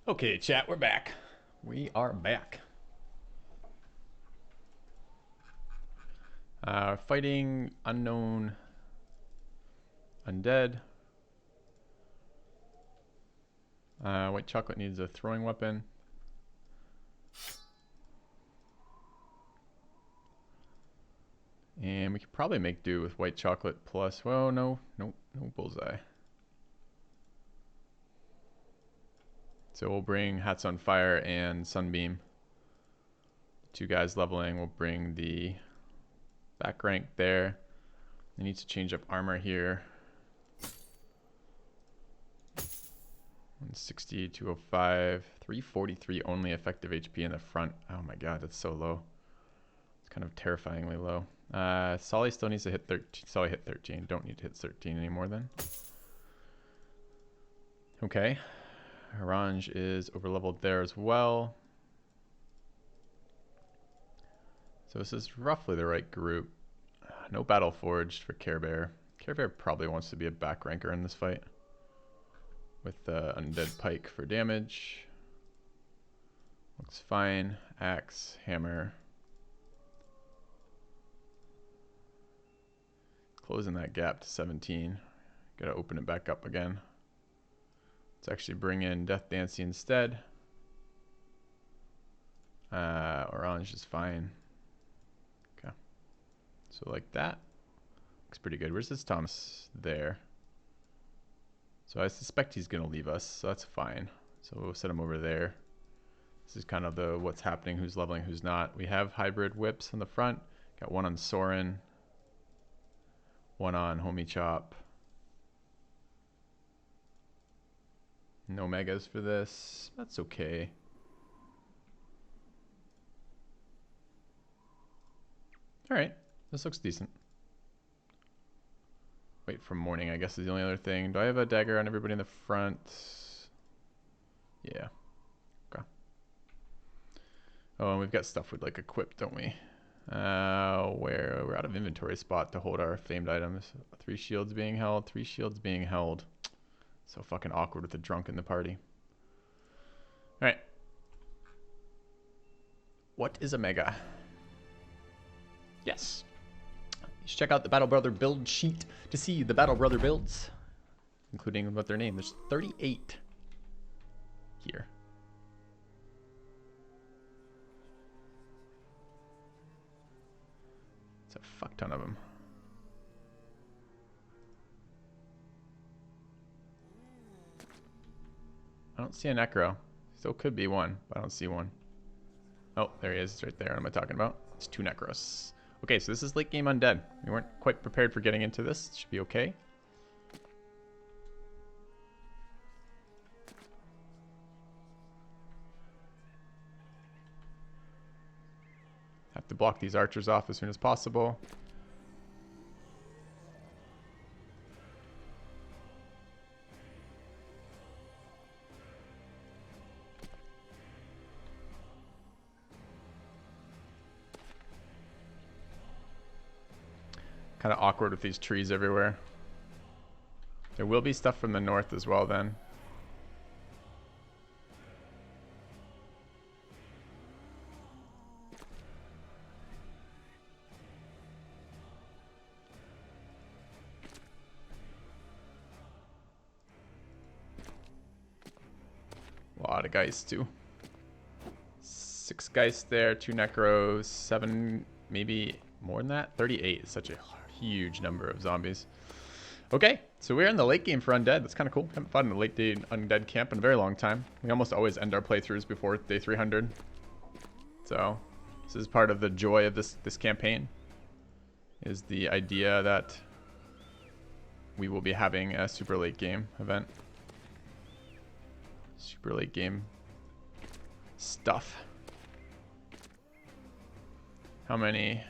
Okay, chat, we're back. We are back. Fighting unknown undead. White chocolate needs a throwing weapon. And we could probably make do with white chocolate plus, well, no bullseye. So we'll bring Hats on Fire and Sunbeam. Two guys leveling. We'll bring the back rank there. We need to change up armor here. 160, 205, 343 only effective HP in the front. Oh my god, that's so low. It's kind of terrifyingly low. Solly still needs to hit 13. Solly hit 13. Don't need to hit 13 anymore then. Okay. Orange is overleveled there as well. So this is roughly the right group. No Battle Forged for Care Bear. Care Bear probably wants to be a back ranker in this fight. With the Undead Pike for damage. Looks fine. Axe, hammer. Closing that gap to 17. Gotta open it back up again. Let's actually bring in Death Dancing instead. Orange is fine. Okay. So like that. Looks pretty good. Where's this Thomas? There. So I suspect he's gonna leave us, so that's fine. So we'll set him over there. This is kind of the what's happening, who's leveling, who's not. We have hybrid whips on the front. Got one on Soren. One on Homie Chop. No megas for this. That's okay. Alright, this looks decent. Wait for morning, I guess, is the only other thing. Do I have a dagger on everybody in the front? Yeah. Okay. Oh, and we've got stuff we'd like equipped, don't we? Where we're out of inventory spot to hold our famed items. 3 shields being held, 3 shields being held. So fucking awkward with the drunk in the party. Alright. What is a mega? Yes. You should check out the Battle Brother build sheet to see the Battle Brother builds, including what their name. There's 38 here. It's a fuck ton of them. I don't see a Necro. Still could be one, but I don't see one. Oh, there he is. It's right there. What am I talking about? It's 2 Necros. Okay, so this is late game undead. We weren't quite prepared for getting into this. It should be okay. Have to block these archers off as soon as possible. Kind of awkward with these trees everywhere. There will be stuff from the north as well then. A lot of Geist too. 6 Geist there, 2 Necros, 7, maybe more than that. 38 is such a huge number of zombies. Okay, so we're in the late game for undead. That's kind of cool. Haven't fought in a late day undead camp in a very long time. We almost always end our playthroughs before day 300. So this is part of the joy of this campaign, is the idea that we will be having a super late game event. Super late game stuff. How many?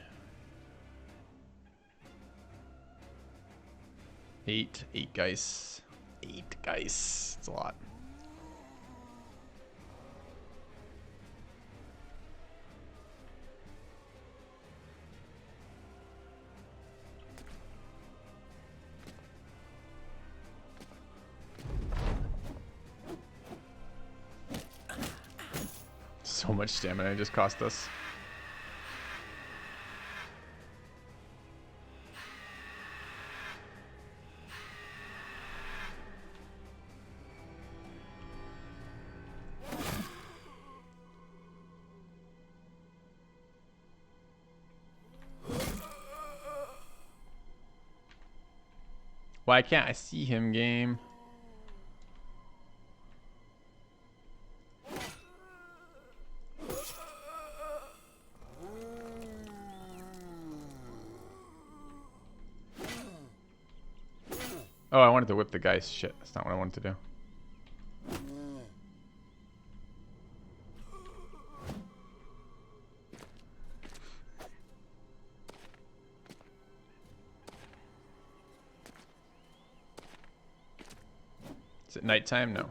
8 guys. 8 guys. It's a lot. So much stamina it just cost us. Why can't I see him, game? Oh, I wanted to whip the guys. Shit, that's not what I wanted to do. Is it nighttime? No.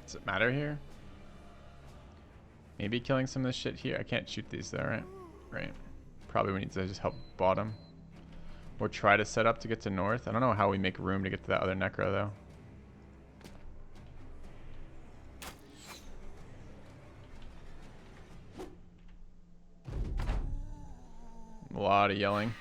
Does it matter here? Maybe killing some of this shit here. I can't shoot these though, right? Right. Probably we need to just help bottom. Or try to set up to get to north. I don't know how we make room to get to that other necro though. A lot of yelling.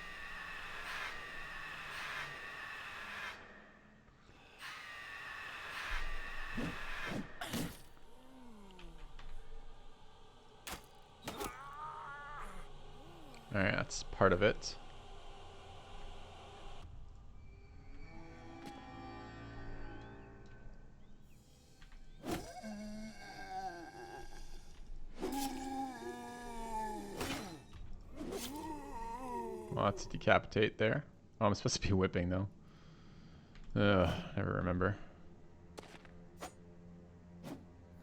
Alright, that's part of it. Lots to decapitate there. Oh, I'm supposed to be whipping though. Ugh, never remember.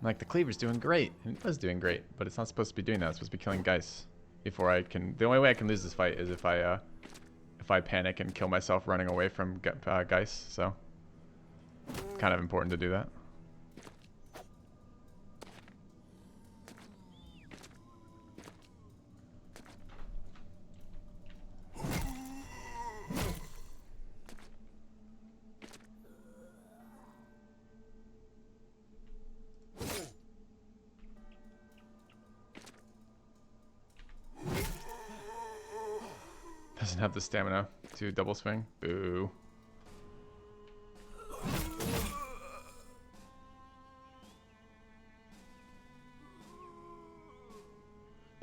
Like, the cleaver's doing great. And it was doing great, but it's not supposed to be doing that. It's supposed to be killing Geist before I can... The only way I can lose this fight is if I panic and kill myself running away from Geist, so... It's kind of important to do that. Doesn't have the stamina to double swing. Boo.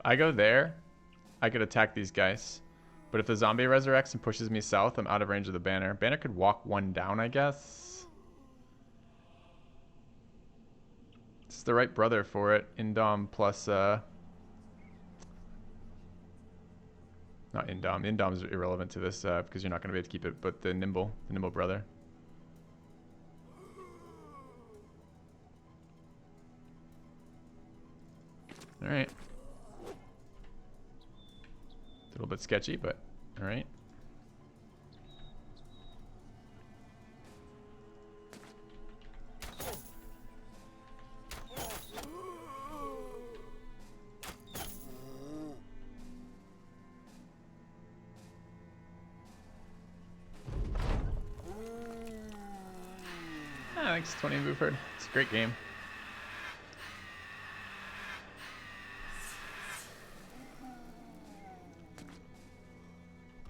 I go there, I could attack these guys. But if the zombie resurrects and pushes me south, I'm out of range of the banner. Banner could walk one down, I guess. This is the right brother for it. Indom plus not Indom. Indom's irrelevant to this because you're not going to be able to keep it, but the Nimble brother. Alright. A little bit sketchy, but alright. Thanks, 20 Buford. It's a great game.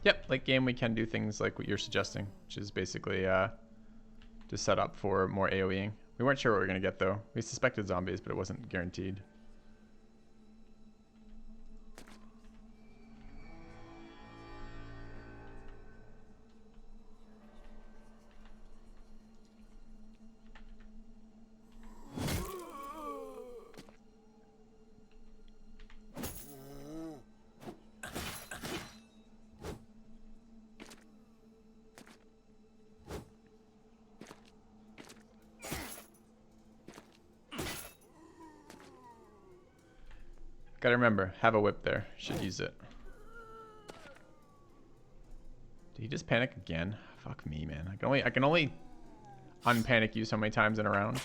Yep, late game we can do things like what you're suggesting, which is basically to set up for more AoEing. We weren't sure what we were going to get though. We suspected zombies, but it wasn't guaranteed. Gotta remember, have a whip there. Should use it. Did he just panic again? Fuck me, man. I can only unpanic you so many times in a round.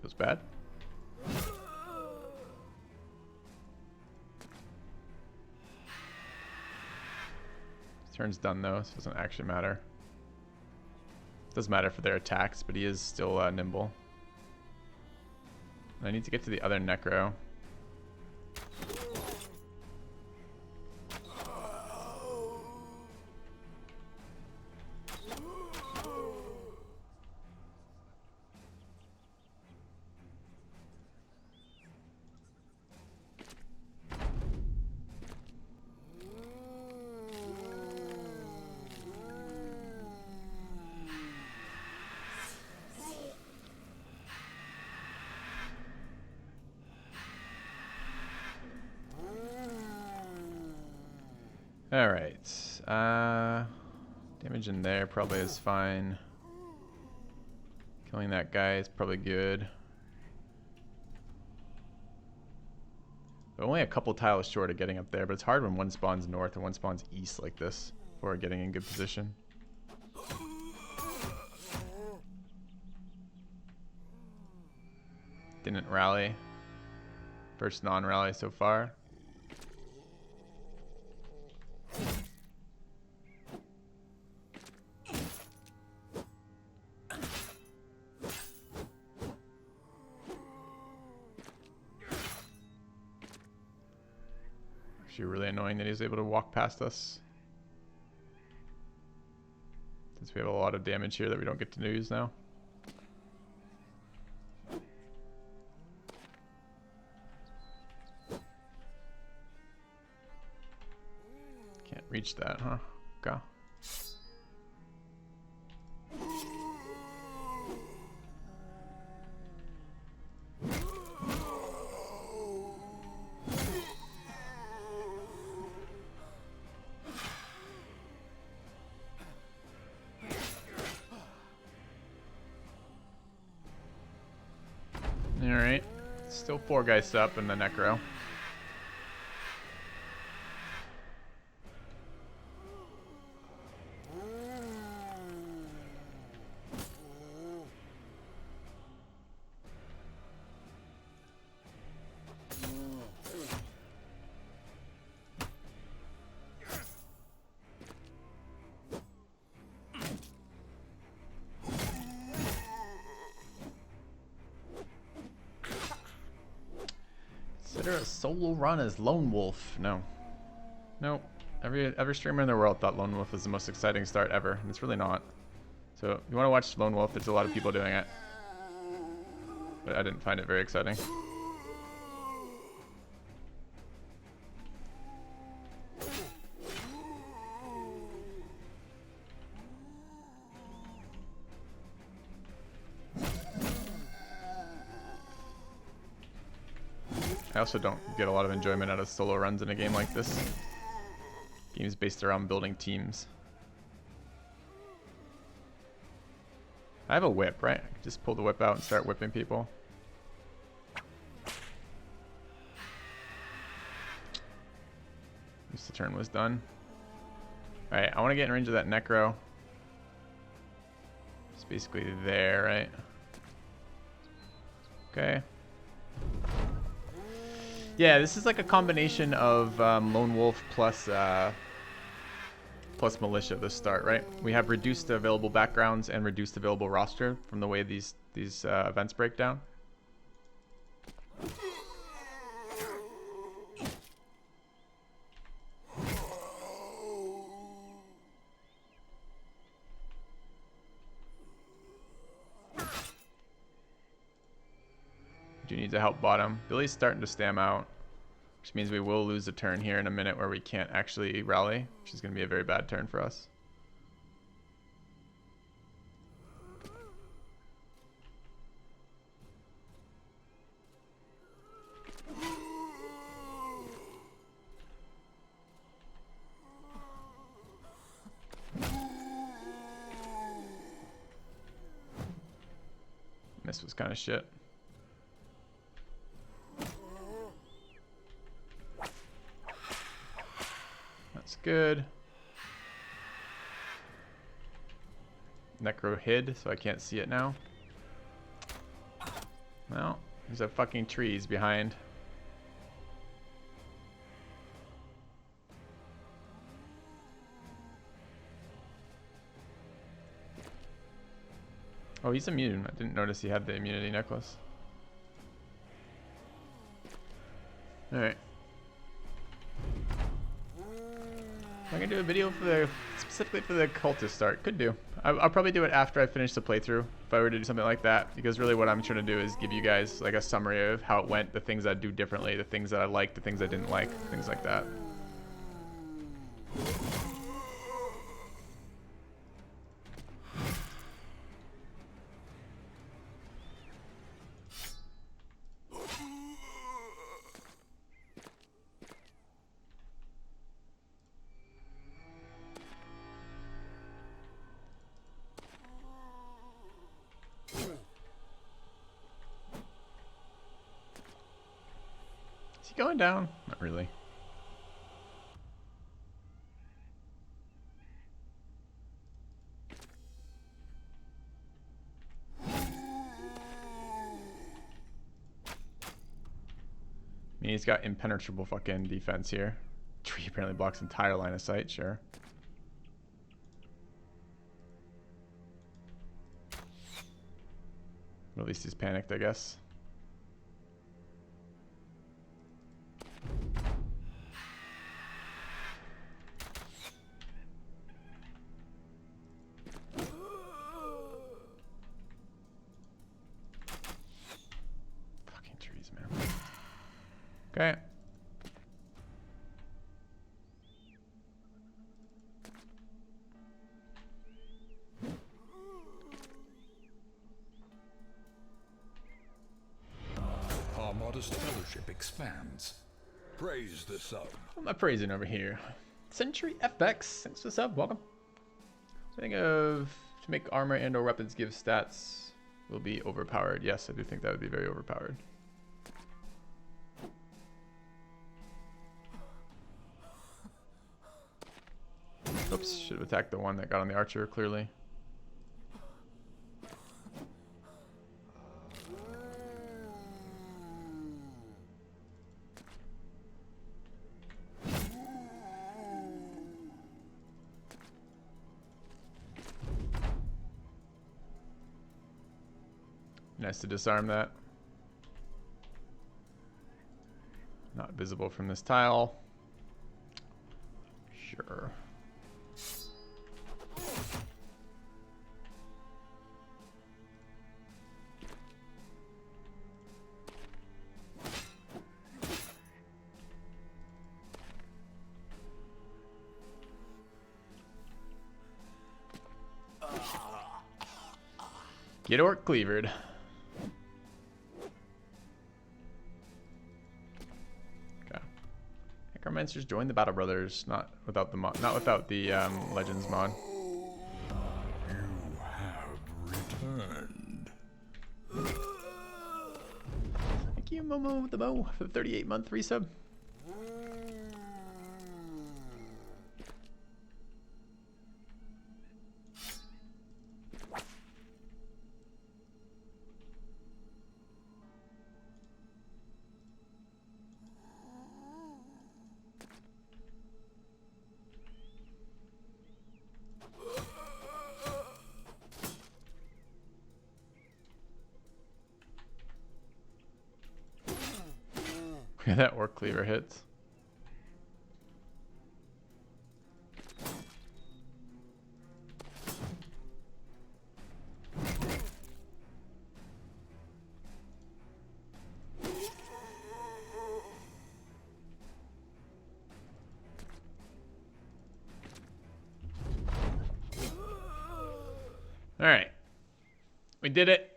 Feels bad. Turn's done though, so it doesn't actually matter. Doesn't matter for their attacks, but he is still nimble. And I need to get to the other Necro. Alright, damage in there probably is fine. Killing that guy is probably good. But only a couple tiles short of getting up there, but it's hard when one spawns north and one spawns east like this for getting in good position. Didn't rally. First non-rally so far. Actually really annoying that he's able to walk past us. Since we have a lot of damage here that we don't get to use now. Can't reach that, huh? Okay. Alright, still 4 guys up in the Necro. Consider a solo run as Lone Wolf. No. Nope. Every streamer in the world thought Lone Wolf was the most exciting start ever, and it's really not. So if you want to watch Lone Wolf, there's a lot of people doing it. But I didn't find it very exciting. I also don't get a lot of enjoyment out of solo runs in a game like this. Games based around building teams. I have a whip, right? I can just pull the whip out and start whipping people. At least the turn was done. Alright, I want to get in range of that Necro. It's basically there, right? Okay. Yeah, this is like a combination of Lone Wolf plus plus Militia to start, right? We have reduced available backgrounds and reduced available roster from the way these events break down. Do need to help bottom. Billy's starting to stam out, which means we will lose a turn here in a minute where we can't actually rally, which is going to be a very bad turn for us. This was kind of shit. That's good. Necro hid, so I can't see it now. Well, there's a fucking trees behind. Oh, he's immune. I didn't notice he had the immunity necklace. Alright. Am I gonna do a video for the specifically for the cultist art? Could do. I'll probably do it after I finish the playthrough if I were to do something like that, because really what I'm trying to do is give you guys like a summary of how it went, the things I'd do differently, the things that I liked, the things I didn't like, things like that. Is he going down? Not really. I mean, he's got impenetrable fucking defense here. Tree apparently blocks entire line of sight, sure. But at least he's panicked, I guess. Fucking trees, man. Okay. Our modest fellowship expands. Praise the sub. What am I praising over here? Century FX, thanks for the sub, welcome. So I think of to make armor and or weapons give stats will be overpowered. Yes, I do think that would be very overpowered. Oops, should have attacked the one that got on the archer, clearly. Nice to disarm that. Not visible from this tile. Sure. Get orc cleavered. Okay. Necromancers join the BattleBrothers, not without the mod, not without the Legends mod. You have returned. Thank you, Momo with the Mo, for the 38-month resub. Yeah, that orc cleaver hits. All right, we did it.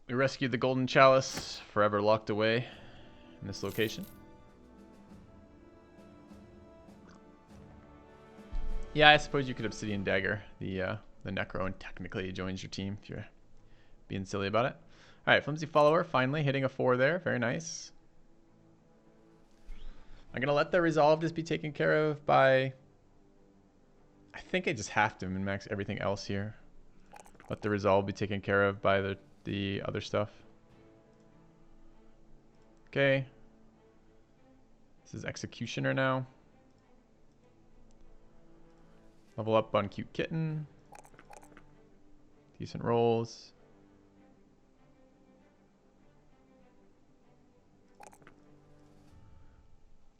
We rescued the golden chalice, forever locked away in this location. Yeah, I suppose you could obsidian dagger the necro, and technically it joins your team if you're being silly about it. Alright, Flimsy Follower finally hitting a 4 there. Very nice. I'm going to let the Resolve just be taken care of by... I think I just have to min-max everything else here. Let the Resolve be taken care of by the other stuff. Okay. This is Executioner now. Level up on Cute Kitten. Decent rolls.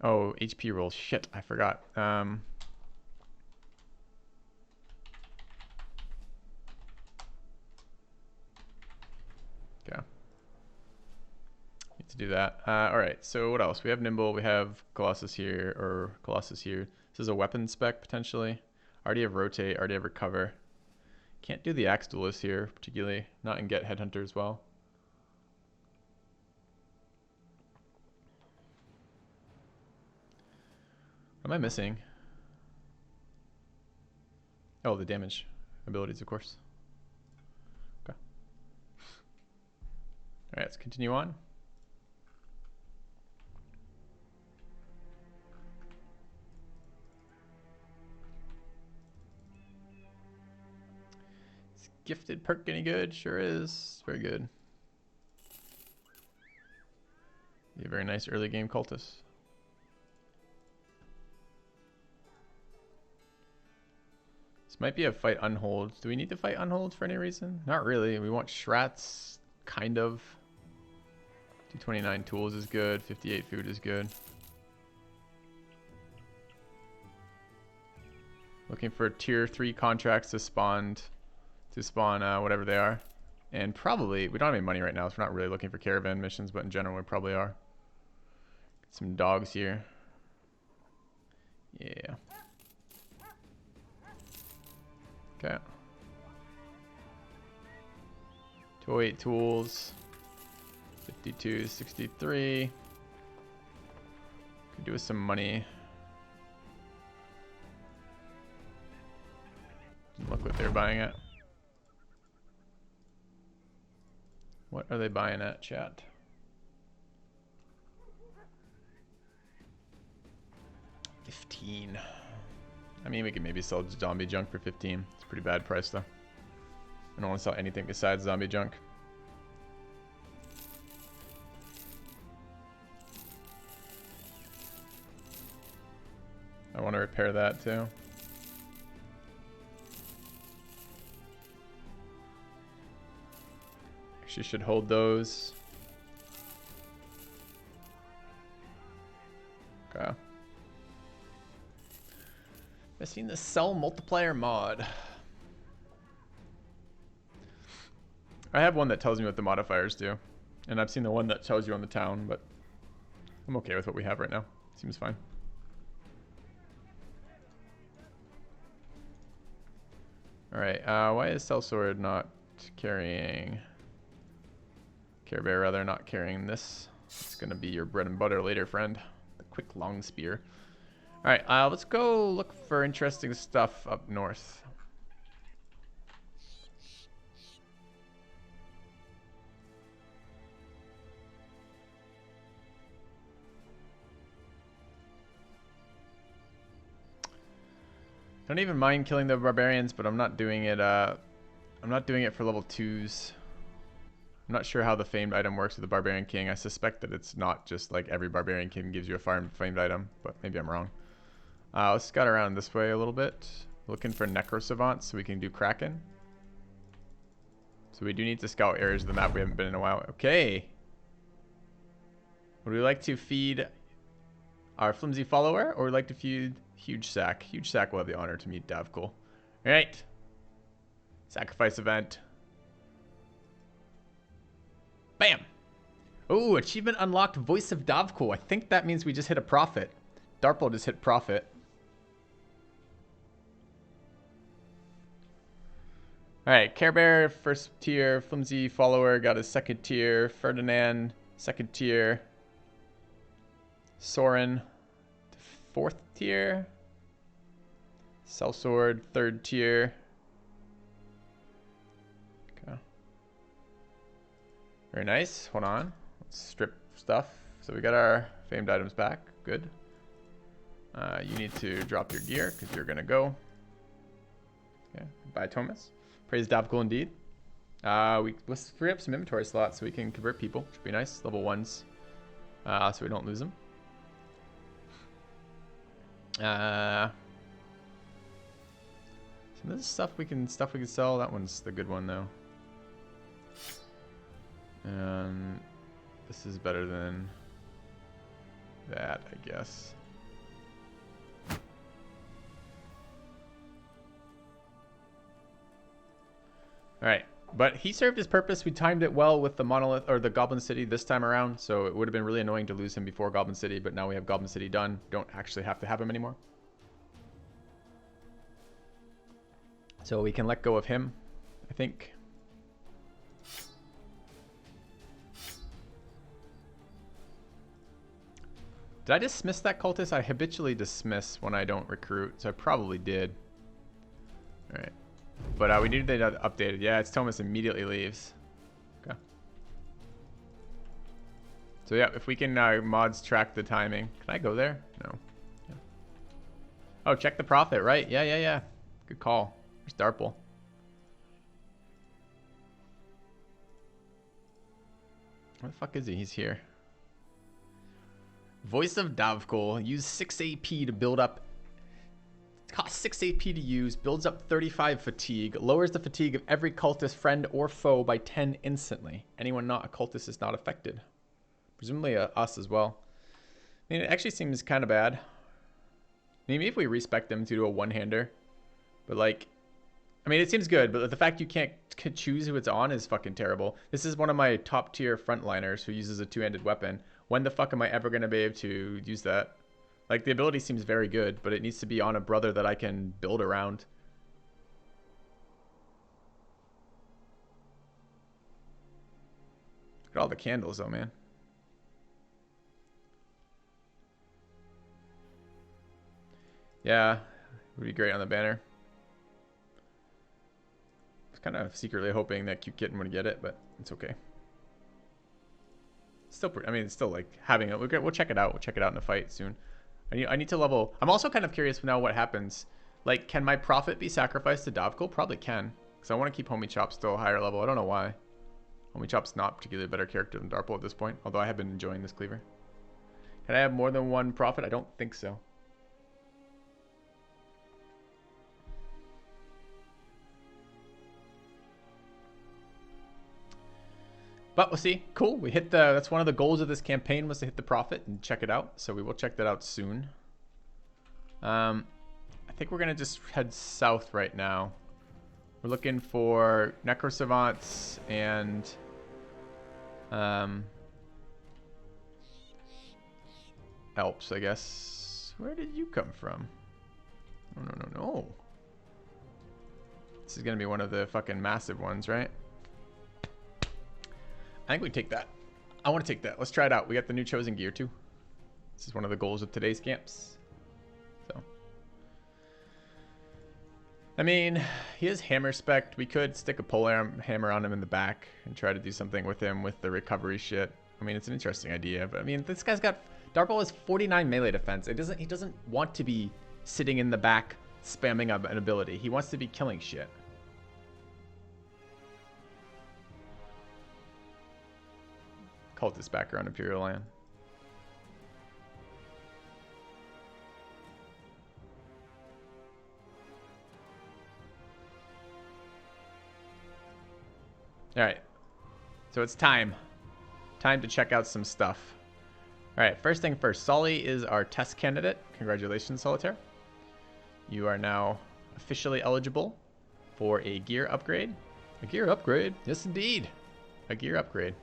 Oh, HP rolls. Shit, I forgot. Okay. Need to do that. Alright, so what else? We have Nimble, we have Colossus here, or Colossus here. This is a weapon spec, potentially. Already have Rotate, already have Recover. Can't do the Axe Duelist here, particularly. Not in Get Headhunter as well. What am I missing? Oh, the damage abilities, of course. Okay. Alright, let's continue on. Is Gifted perk any good? Sure is. Very good. Be a very nice early game Cultist. This might be a fight unhold. Do we need to fight unhold for any reason? Not really. We want Shrats, kind of. 229 tools is good. 58 food is good. Looking for tier 3 contracts to spawn whatever they are. And probably, we don't have any money right now, so we're not really looking for caravan missions, but in general we probably are. Get some dogs here. Yeah. Okay. 208 tools. 52, 63. Could do with some money. Look what they're buying at. What are they buying at, chat? $15. I mean, we could maybe sell zombie junk for 15. It's a pretty bad price, though. I don't want to sell anything besides zombie junk. I want to repair that, too. Actually, should hold those. Okay. I've seen the Cell Multiplier mod. I have one that tells me what the modifiers do. And I've seen the one that tells you on the town, but I'm okay with what we have right now. Seems fine. Alright, why is Sellsword not carrying... Care Bear rather not carrying this? It's gonna be your bread and butter later, friend. The quick long spear. Alright, let's go look for interesting stuff up north. Don't even mind killing the barbarians, but I'm not doing it for level 2s. I'm not sure how the famed item works with the Barbarian King. I suspect that it's not just like every Barbarian King gives you a famed item, but maybe I'm wrong. Let's scout around this way a little bit. Looking for Necro Savants so we can do Kraken. So we do need to scout areas of the map we haven't been in a while. Okay. Would we like to feed our Flimsy Follower, or would we like to feed Huge Sack? Huge Sack will have the honor to meet Davkul. Alright. Sacrifice event. Bam! Oh, achievement unlocked, Voice of Davkul. I think that means we just hit a Prophet. Darpol just hit Prophet. Alright, Care Bear, first tier. Flimsy Follower got his second tier. Ferdinand, second tier. Soren, fourth tier. Sellsword, third tier. Okay. Very nice. Hold on. Let's strip stuff. So we got our famed items back. Good. You need to drop your gear because you're going to go. Okay. Bye, Thomas. Praise Davkul indeed. Let's free up some inventory slots so we can convert people. Should be nice. Level 1s. So we don't lose them. Some of this stuff we can sell. That one's the good one though. This is better than that, I guess. All right, but he served his purpose. We timed it well with the monolith or the Goblin City this time around, so it would have been really annoying to lose him before Goblin City, but now we have Goblin City done. Don't actually have to have him anymore. So we can let go of him, I think. Did I dismiss that cultist? I habitually dismiss when I don't recruit, so I probably did. All right. But we need to update it. Yeah, it's Thomas immediately leaves. Okay. So yeah, if we can mods track the timing. Can I go there? No. Yeah. Oh, check the profit, right? Yeah. Good call. Where's Darple? Where the fuck is he? He's here. Voice of Davkul. Use 6 AP to build up. Costs 6 AP to use. Builds up 35 fatigue. Lowers the fatigue of every cultist, friend, or foe by 10 instantly. Anyone not a cultist is not affected. Presumably us as well. I mean, it actually seems kind of bad. Maybe if we respec them to do a one-hander. But like, I mean, it seems good, but the fact you can't choose who it's on is fucking terrible. This is one of my top tier frontliners who uses a two-handed weapon. When the fuck am I ever going to be able to use that? Like, the ability seems very good, but it needs to be on a brother that I can build around. Look at all the candles, though, man. Yeah, would be great on the banner. I was kind of secretly hoping that Cute Kitten would get it, but it's okay. Still, I mean, it's still like having it. We'll check it out. We'll check it out in a fight soon. I need to level. I'm also kind of curious now what happens. Like, can my profit be sacrificed to Davkul? Probably can, because I want to keep Homie Chop still a higher level. I don't know why. Homie Chop's not particularly a better character than Darple at this point, although I have been enjoying this cleaver. Can I have more than one profit? I don't think so. But we'll see. Cool. We hit the. That's one of the goals of this campaign, was to hit the profit and check it out. So we will check that out soon. I think we're gonna just head south right now. We're looking for Necro Savants and Alps, I guess. Where did you come from? No. This is gonna be one of the fucking massive ones, right? I think we take that. I want to take that. Let's try it out. We got the new chosen gear too. This is one of the goals of today's camps. So, I mean, he is hammer spec'd. We could stick a polearm hammer on him in the back and try to do something with him with the recovery shit. I mean, it's an interesting idea, but I mean, this guy's got Darple has 49 melee defense. He doesn't want to be sitting in the back spamming an ability. He wants to be killing shit. Cultist back around Imperial Land. Alright. So it's time. Time to check out some stuff. Alright, first thing first. Solly is our test candidate. Congratulations, Solitaire. You are now officially eligible for a gear upgrade. A gear upgrade? Yes, indeed. A gear upgrade.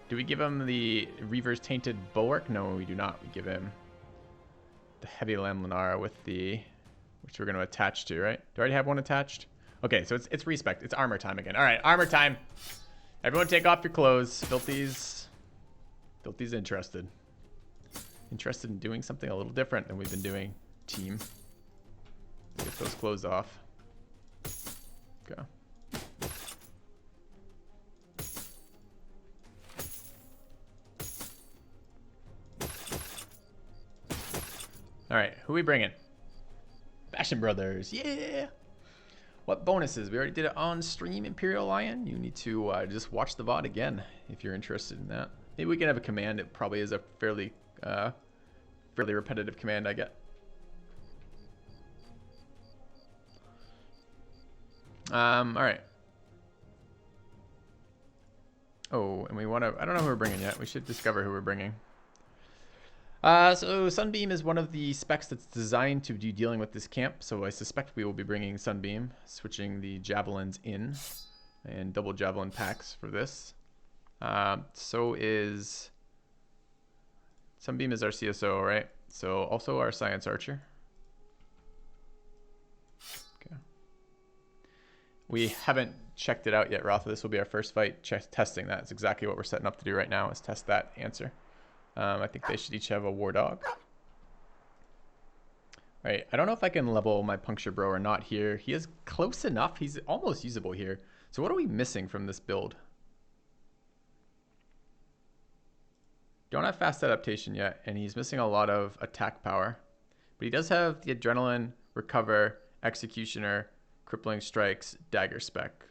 Do we give him the Reaver's Tainted Bulwark? No, we do not. We give him the Heavy Lamlinara with the, which we're going to attach to, right? Do I already have one attached? Okay, so it's respect. It's armor time again. All right, armor time. Everyone take off your clothes. Filthy's interested. Interested in doing something a little different than we've been doing, team. Get those clothes off. Okay. All right, who we bringing? BattleBrothers, yeah. What bonuses? We already did it on stream, Imperial Lion. You need to just watch the VOD again if you're interested in that. Maybe we can have a command. It probably is a fairly repetitive command I get. All right. Oh, and we want to, I don't know who we're bringing yet. We should discover who we're bringing. So Sunbeam is one of the specs that's designed to be dealing with this camp. So I suspect we will be bringing Sunbeam, switching the javelins in and double javelin packs for this. So is Sunbeam is our CSO, right? So also our science archer. Okay. We haven't checked it out yet, Rotha. This will be our first fight testing that. It's exactly what we're setting up to do right now, is test that answer. I think they should each have a war dog. All right, I don't know if I can level my puncture bro or not here. He is close enough. He's almost usable here. So what are we missing from this build? Don't have fast adaptation yet, and he's missing a lot of attack power. But he does have the adrenaline, recover, executioner, crippling strikes, dagger spec,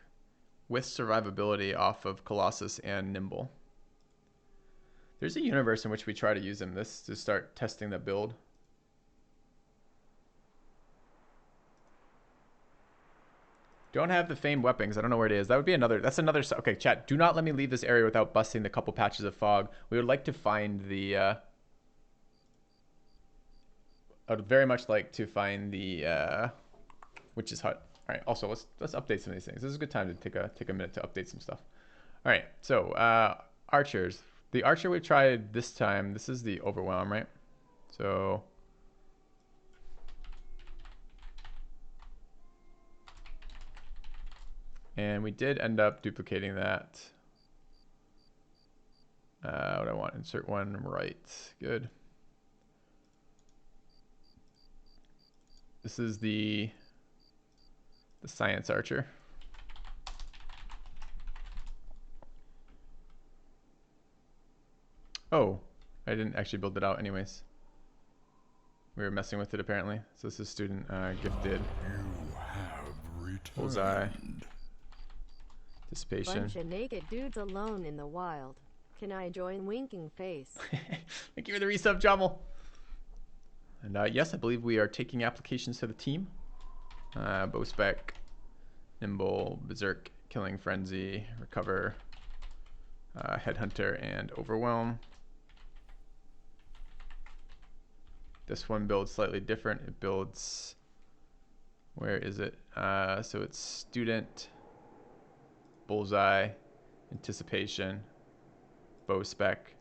with survivability off of Colossus and Nimble. There's a universe in which we try to use him this to start testing the build. Don't have the famed weapons. I don't know where it is. That would be another. That's another. Okay, chat. Do not let me leave this area without busting the couple patches of fog. We would like to find the. I would very much like to find the witch's hut. All right. Also, let's update some of these things. This is a good time to take a minute to update some stuff. All right. So archers. The archer we tried this time. This is the overwhelm, right? So. And we did end up duplicating that. What I want, insert one right. Good. This is the science archer. Oh, I didn't actually build it out anyways. We were messing with it apparently. So this is student gifted. You have returned. Bullseye. Dissipation. Bunch of naked dudes alone in the wild. Can I join winking face? Thank you for the resub, Jamal. And yes, I believe we are taking applications to the team. Bow spec, nimble, berserk, killing frenzy, recover, headhunter, and overwhelm. This one builds slightly different. It builds, where is it? So it's student, bullseye, anticipation, bow spec,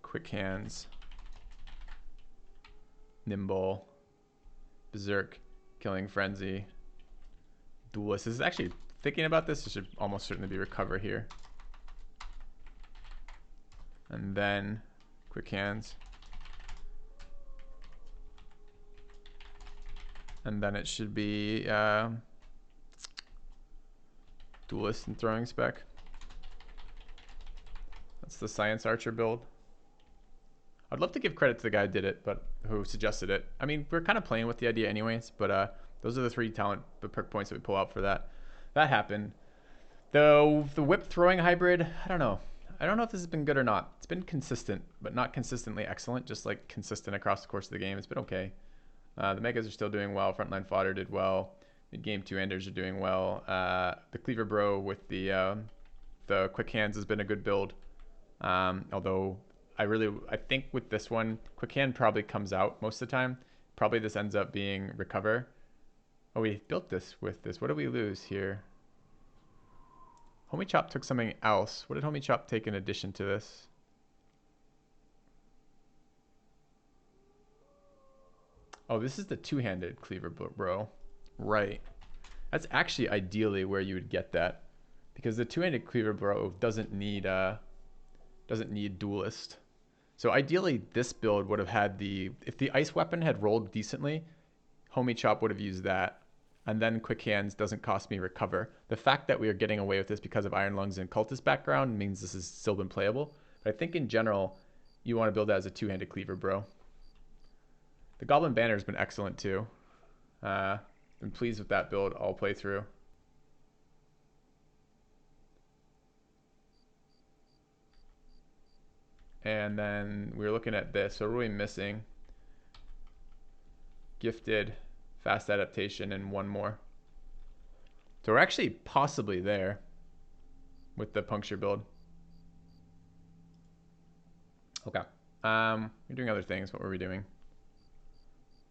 quick hands, nimble, berserk, killing frenzy, duelist. This is actually, thinking about this, it should almost certainly be recover here. And then quick hands. And then it should be duelist and throwing spec. That's the science archer build. I'd love to give credit to the guy who did it, but who suggested it. I mean, we're kind of playing with the idea anyways, but those are the 3 talent perk points that we pull out for that. That happened. The whip throwing hybrid, I don't know. I don't know if this has been good or not. It's been consistent, but not consistently excellent, just like consistent across the course of the game. It's been okay. The megas are still doing well. Frontline fodder did well. Mid-game 2-enders are doing well. The cleaver bro with the quick hands has been a good build. Although I think with this one, quick hand probably comes out most of the time. Probably this ends up being recover. Oh, we built this with this. What did we lose here? Homie Chop took something else. What did Homie Chop take in addition to this? Oh, this is the 2-handed cleaver bro. Right. That's actually ideally where you would get that. Because the 2-handed cleaver bro doesn't need duelist. So ideally this build would have had if the ice weapon had rolled decently, Homie Chop would have used that. And then quick hands doesn't cost me recover. The fact that we are getting away with this because of Iron Lungs and Cultist background means this has still been playable. But I think in general, you want to build that as a 2-handed cleaver bro. The Goblin Banner has been excellent too. Been pleased with that build all play through. And then we're looking at this. So what are we missing? Gifted, fast adaptation, and one more. So we're actually possibly there with the puncture build. Okay. We're doing other things. What were we doing?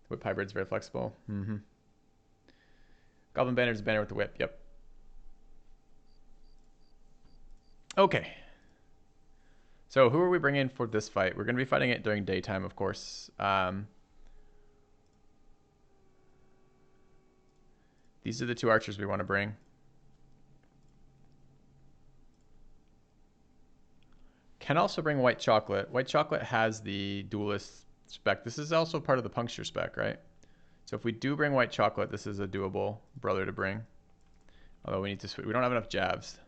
Whip hybrid's very flexible. Goblin Banner's a banner with the whip. Yep. Okay. So who are we bringing for this fight? We're going to be fighting it during daytime, of course. These are the two archers we want to bring. Can also bring white chocolate. White chocolate has the duelist spec. This is also part of the puncture spec, right? So if we do bring white chocolate, this is a doable brother to bring. Although we need to switch. We don't have enough jabs.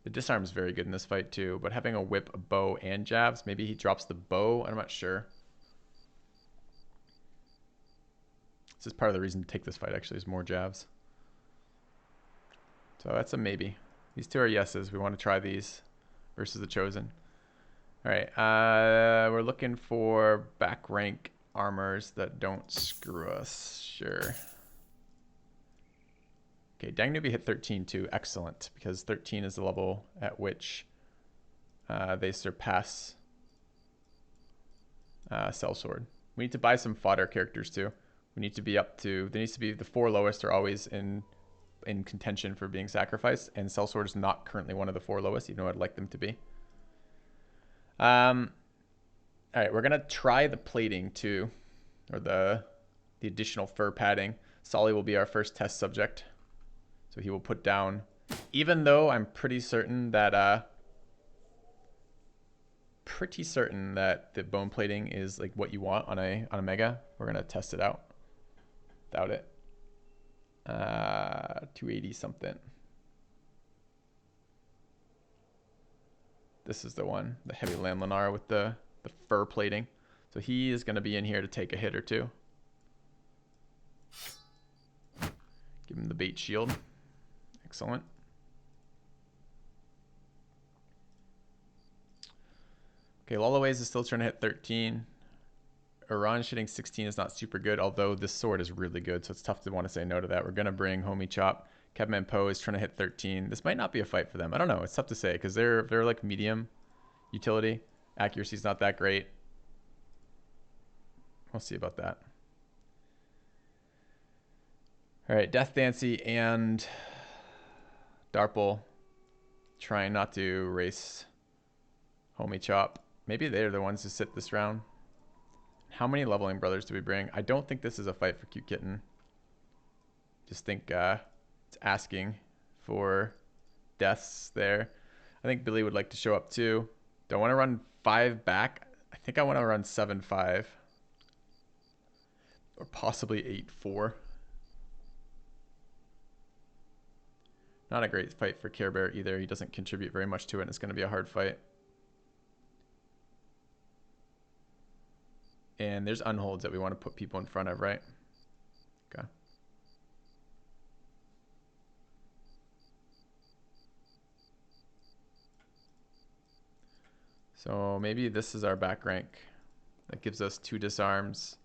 The disarm is very good in this fight too, but having a whip, a bow, and jabs, maybe he drops the bow. I'm not sure. This is part of the reason to take this fight, actually, is more jabs. So that's a maybe. These two are yeses. We want to try these versus the Chosen. All right. We're looking for back rank armors that don't screw us. Sure. Okay, Dang Newbie hit 13 too. Excellent, because 13 is the level at which they surpass Sellsword. We need to buy some fodder characters too. We need to be up to, there needs to be, the 4 lowest are always in contention for being sacrificed, and Sellsword is not currently one of the 4 lowest, even though I'd like them to be. All right, we're gonna try the plating too, or the additional fur padding. Solly will be our first test subject, so he will put down. Even though I'm pretty certain that the bone plating is like what you want on a mega, we're gonna test it out without it. 280 something. This is the one, the heavy Landlanar with the fur plating. So he is going to be in here to take a hit or two. Give him the bait shield. Excellent. Okay, Lolaways is still trying to hit 13. Orange hitting 16 is not super good, although this sword is really good, so it's tough to want to say no to that. We're going to bring Homie Chop. Kevman Poe is trying to hit 13. This might not be a fight for them. I don't know. It's tough to say because they're like medium utility. Accuracy's not that great. We'll see about that. All right, Death Dancy and Darple trying not to race Homie Chop. Maybe they're the ones who sit this round. How many leveling brothers do we bring? I don't think this is a fight for Cute Kitten. Just think it's asking for deaths there. I think Billy would like to show up too. Don't want to run 5 back. I think I want to run 7-5. Or possibly 8-4. Not a great fight for Care Bear either. He doesn't contribute very much to it, and it's going to be a hard fight. And there's unholds that we want to put people in front of, right? Okay. So maybe this is our back rank. That gives us 2 disarms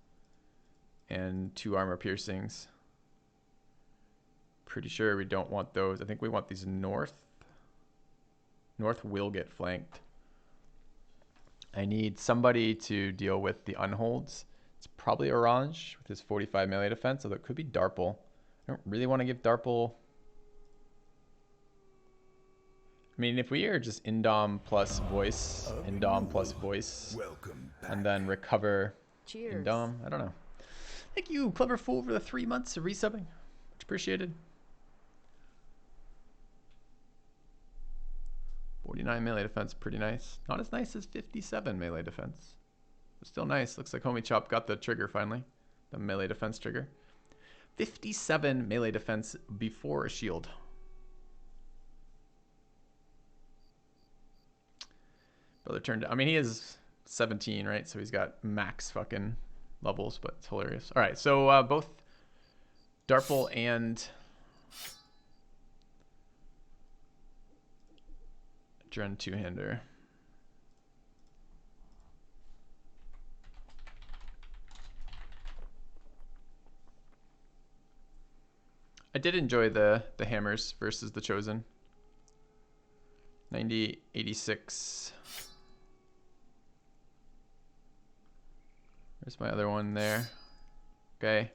and 2 armor piercings. Pretty sure we don't want those. I think we want these north. North will get flanked. I need somebody to deal with the unholds. It's probably Orange with his 45 melee defense, although it could be Darple. I don't really want to give Darple. I mean, if we are just Indom plus voice, Indom plus voice, and then recover Cheers. Indom, I don't know. Thank you, Clever Fool, for the 3 months of resubbing. Much appreciated. 49 melee defense, pretty nice. Not as nice as 57 melee defense, but still nice. Looks like Homie Chop got the trigger finally, the melee defense trigger. 57 melee defense before a shield. Brother turned, I mean, he is 17, right? So he's got max fucking levels, but it's hilarious. All right, so both Darple and Dren two-hander. I did enjoy the hammers versus the Chosen. 90, 86. Where's my other one there? Okay.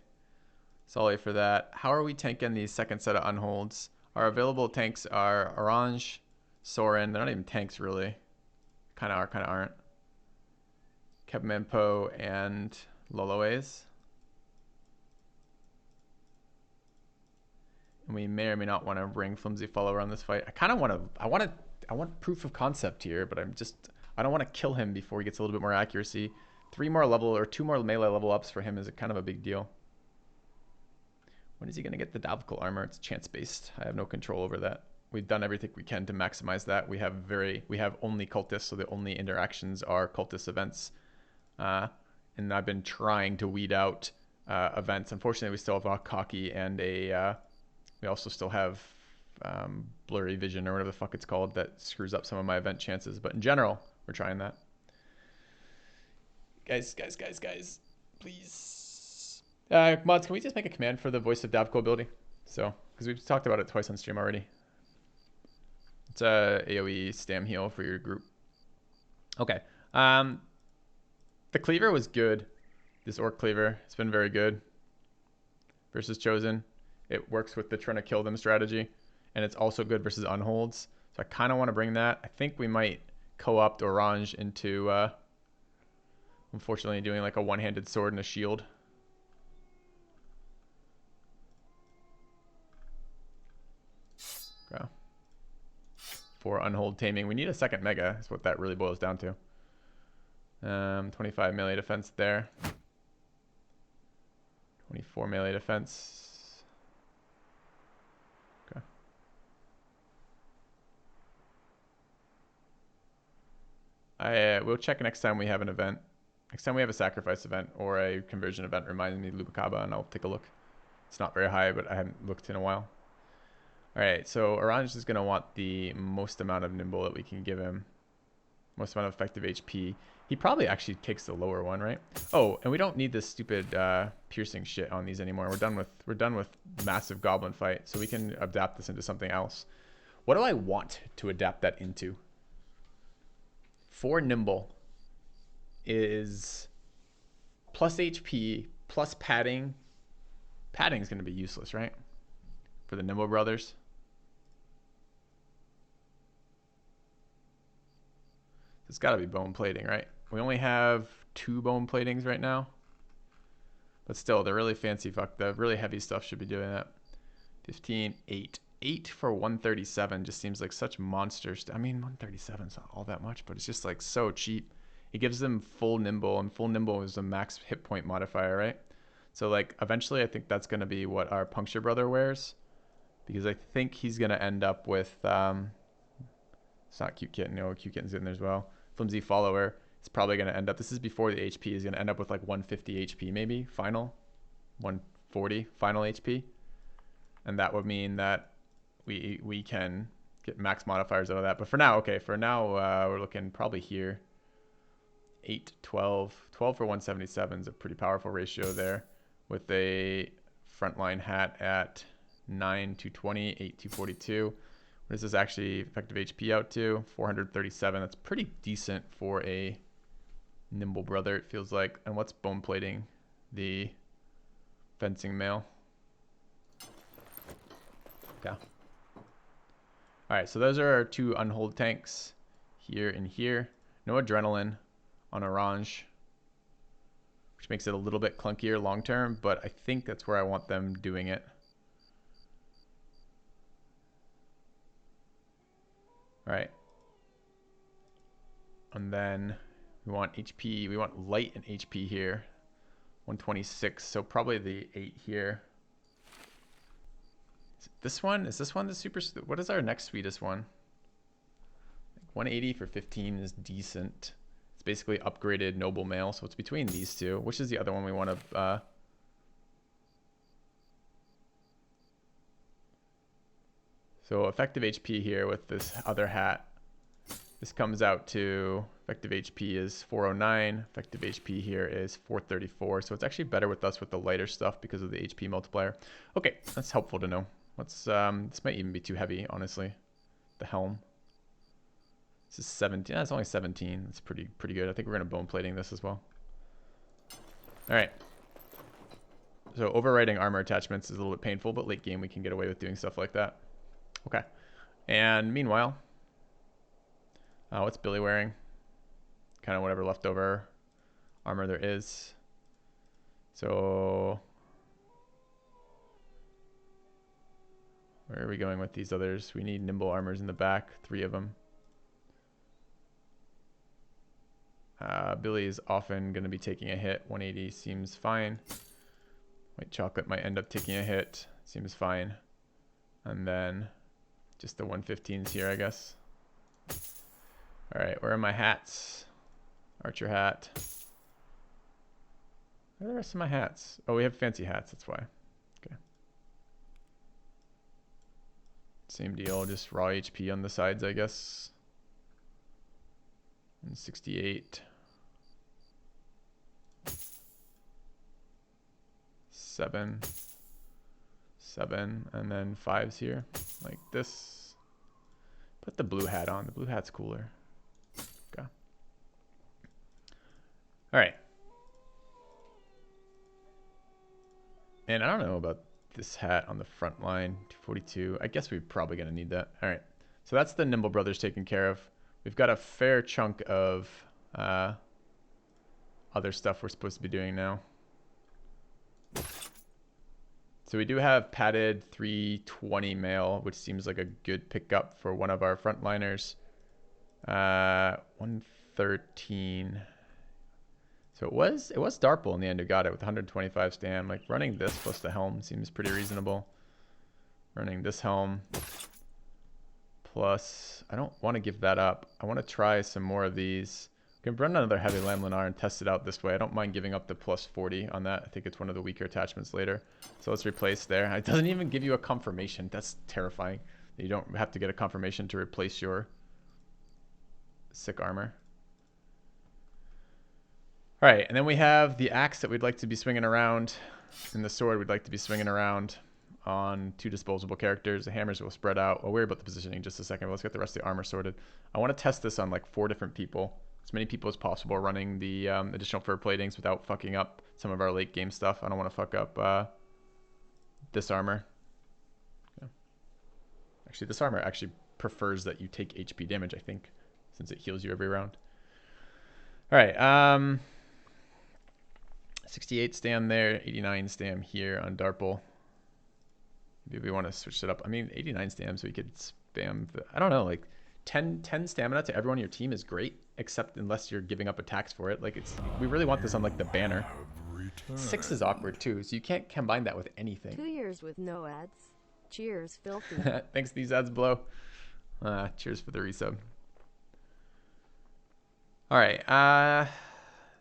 Sorry for that. How are we tanking these second set of unholds? Our available tanks are Orange, Soren. They're not even tanks, really. Kind of are, kind of aren't. Kebmanpo and Loloes. And we may or may not want to bring Flimsy Follower on this fight. I kind of want to, I want proof of concept here, but I don't want to kill him before he gets a little bit more accuracy. 2 more melee level ups for him is kind of a big deal. When is he going to get the Davical armor? It's chance based. I have no control over that. We've done everything we can to maximize that. We have only cultists, so the only interactions are cultist events. And I've been trying to weed out events. Unfortunately, we still have Cocky and we also still have blurry vision or whatever the fuck it's called that screws up some of my event chances. But in general, we're trying that. Guys, please. Mods, can we just make a command for the voice of Davical ability? So, because we've talked about it twice on stream already. It's a AoE stam heal for your group. Okay. The cleaver was good. This orc cleaver, it's been very good. Versus Chosen. It works with the trying to kill them strategy. And it's also good versus unholds. So I kind of want to bring that. I think we might co-opt Orange into, unfortunately, doing like a one-handed sword and a shield. Okay. For unhold taming. We need a second mega, is what that really boils down to. 25 melee defense there. 24 melee defense. Okay. We'll check next time we have an event. Next time we have a sacrifice event or a conversion event, remind me Lubakaba and I'll take a look. It's not very high, but I haven't looked in a while. All right, so Orange is going to want the most amount of nimble that we can give him. Most amount of effective HP. He probably actually takes the lower one, right? Oh, and we don't need this stupid piercing shit on these anymore. We're done with massive goblin fight, so we can adapt this into something else. What do I want to adapt that into? 4 nimble is plus HP plus padding. Padding is going to be useless, right? For the Nimble Brothers. It's got to be bone plating, right? We only have 2 bone platings right now. But still, the really fancy the really heavy stuff should be doing that. 15, 8. 8 for 137 just seems like such monsters. I mean, 137 is not all that much, but it's just like so cheap. It gives them full nimble, and full nimble is a max hit point modifier, right? So like eventually I think that's going to be what our Puncture Brother wears. Because I think he's going to end up with, it's not Cute Kitten, no, Cute Kitten's in there as well. Flimsy Follower is probably going to end up, this is before the HP, is going to end up with like 150 HP maybe, final. 140 final HP. And that would mean that we can get max modifiers out of that. But for now, okay, we're looking probably here. 8, 12. 12 for 177 is a pretty powerful ratio there. With a frontline hat at 9, 220, 8, 242. What is this actually effective HP out to? 437. That's pretty decent for a Nimble Brother, it feels like. And what's bone plating? The fencing mail. Okay. Alright, so those are our 2 unhold tanks. Here and here. No adrenaline on Orange, which makes it a little bit clunkier long term, but I think that's where I want them doing it. All right. And then we want HP, we want light and HP here. 126, so probably the 8 here. This one, is this one the super, what is our next sweetest one? 180 for 15 is decent. basically upgraded noble mail, so it's between these two. Which is the other one we want to... So effective HP here with this other hat. This comes out to effective HP is 409. Effective HP here is 434. So it's actually better with us with the lighter stuff because of the HP multiplier. Okay, that's helpful to know. Let's this might even be too heavy, honestly. The helm. This is 17. That's only 17. That's pretty good. I think we're gonna bone plating this as well. All right. So overriding armor attachments is a little bit painful, but late game we can get away with doing stuff like that. Okay. And meanwhile, what's Billy wearing? Kind of whatever leftover armor there is. So where are we going with these others? We need nimble armors in the back, 3 of them. Billy is often going to be taking a hit. 180 seems fine. White chocolate might end up taking a hit. Seems fine. And then just the 115s here, I guess. All right, where are my hats? Archer hat. Where are the rest of my hats? Oh, we have fancy hats, that's why. Okay. Same deal, just raw HP on the sides, I guess. And 68. 7. 7, and then 5s here, like this. Put the blue hat on. The blue hat's cooler. Okay. All right. And I don't know about this hat on the front line, 242. I guess we're probably going to need that. All right. So that's the Nimble Brothers taken care of. We've got a fair chunk of other stuff we're supposed to be doing now. So we do have padded 320 mail, which seems like a good pickup for one of our frontliners. 113. So it was Darple in the end who got it with 125 stam. Like running this plus the helm seems pretty reasonable. Running this helm plus, I don't want to give that up. I want to try some more of these. We can run another heavy laminar and test it out this way. I don't mind giving up the plus 40 on that. I think it's one of the weaker attachments later. So let's replace there. It doesn't even give you a confirmation. That's terrifying. You don't have to get a confirmation to replace your sick armor. All right, and then we have the axe that we'd like to be swinging around, and the sword we'd like to be swinging around on 2 disposable characters. The hammers will spread out. I'll worry about the positioning in just a second, but let's get the rest of the armor sorted. I want to test this on like 4 different people. As many people as possible running the additional fur platings without fucking up some of our late game stuff. I don't want to fuck up this armor. Yeah. Actually, this armor actually prefers that you take HP damage, I think, since it heals you every round. All right, 68 stam there, 89 stam here on Darple. Maybe we want to switch it up. I mean, 89 stam, so we could spam I don't know, like 10 stamina to everyone on your team is great, except unless you're giving up attacks for it. Like we really want this on like the banner. 6 is awkward too, so you can't combine that with anything. 2 years with no ads. Cheers, filthy. Thanks, these ads blow. Cheers for the resub. All right,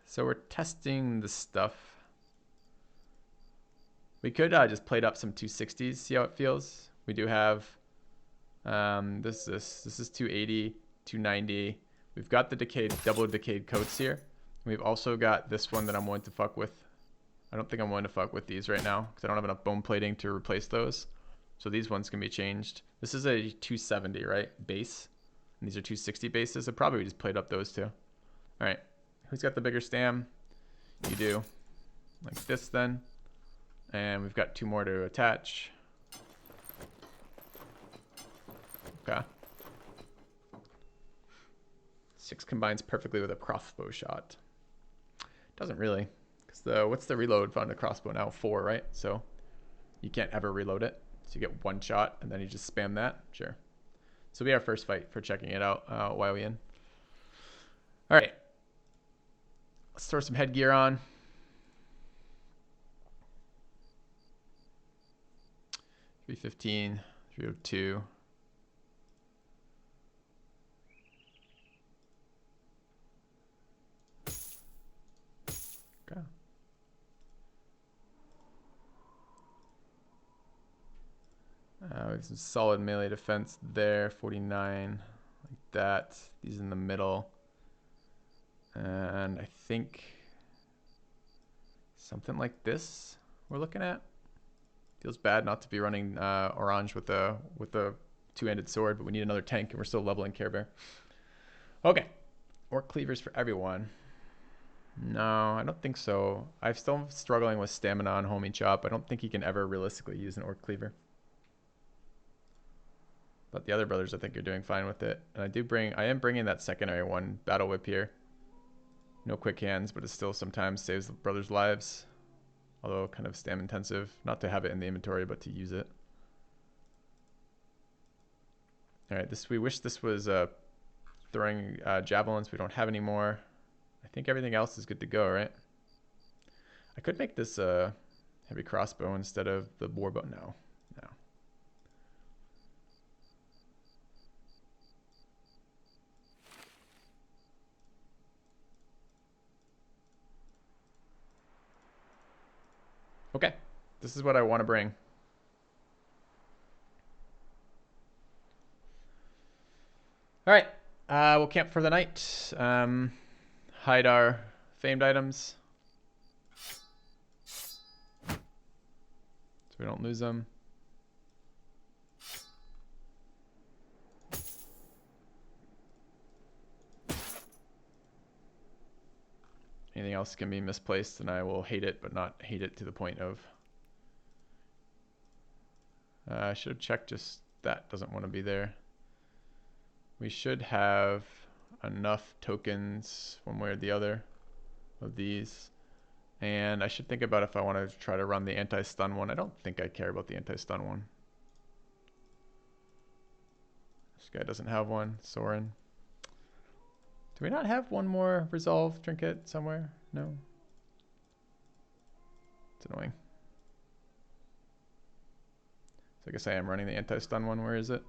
so we're testing the stuff. We could just plate up some 260s, see how it feels. We do have this is 280, 290. We've got the double decayed coats here. We've also got this one that I'm willing to fuck with. I don't think I'm willing to fuck with these right now because I don't have enough bone plating to replace those. So these ones can be changed. This is a 270, right? Base. And these are 260 bases. So probably we just plate up those 2. All right. Who's got the bigger stam? You do. Like this then. And we've got 2 more to attach. Okay. 6 combines perfectly with a crossbow shot. Doesn't really. Because what's the reload on the crossbow now? 4, right? So you can't ever reload it. So you get 1 shot and then you just spam that. Sure. So it'll be our first fight for checking it out while we in. All right. Let's throw some headgear on. $315, $302. We have some solid melee defense there, 49, like that. These in the middle. And I think something like this we're looking at. Feels bad not to be running orange with the two-handed sword, but we need another tank, and we're still leveling Care Bear. Okay, orc cleavers for everyone. No, I don't think so. I'm still struggling with stamina on Homie Chop. I don't think he can ever realistically use an orc cleaver. But the other brothers, I think, are doing fine with it. And I am bringing that secondary one, Battle Whip here. No quick hands, but it still sometimes saves the brothers' lives. Although kind of stam intensive. Not to have it in the inventory, but to use it. Alright, we wish this was throwing javelins. We don't have any more. I think everything else is good to go, right? I could make this a heavy crossbow instead of the warbow. No. Okay, this is what I want to bring. All right, we'll camp for the night. Hide our famed items so we don't lose them. Anything else can be misplaced and I will hate it, but not hate it to the point of... I should have checked just that doesn't want to be there. We should have enough tokens one way or the other of these. And I should think about if I want to try to run the anti-stun one. I don't think I care about the anti-stun one. This guy doesn't have one. Soren. Do we not have one more resolve trinket somewhere? No. It's annoying. So I guess I am running the anti-stun one. Where is it?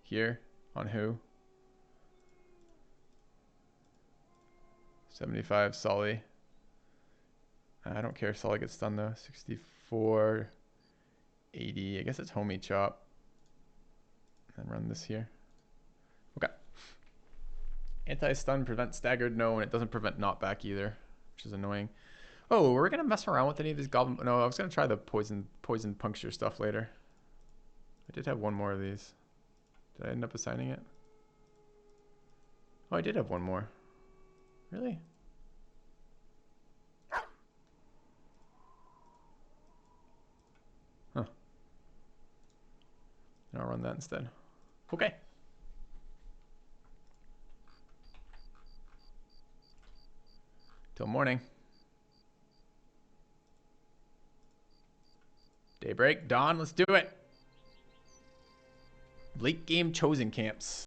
Here. On who? 75 Sully. I don't care if Sully gets stunned though. 64, 80. I guess it's Homie Chop. And run this here. Okay. Anti-stun prevents staggered, no, and it doesn't prevent knockback either, which is annoying. Oh, we're gonna mess around with any of these goblin. No, I was gonna try the poison puncture stuff later. I did have one more of these. Did I end up assigning it? Oh, I did have one more. Really? Huh. I'll run that instead. Okay. Till morning. Daybreak, dawn, let's do it. Late game chosen camps.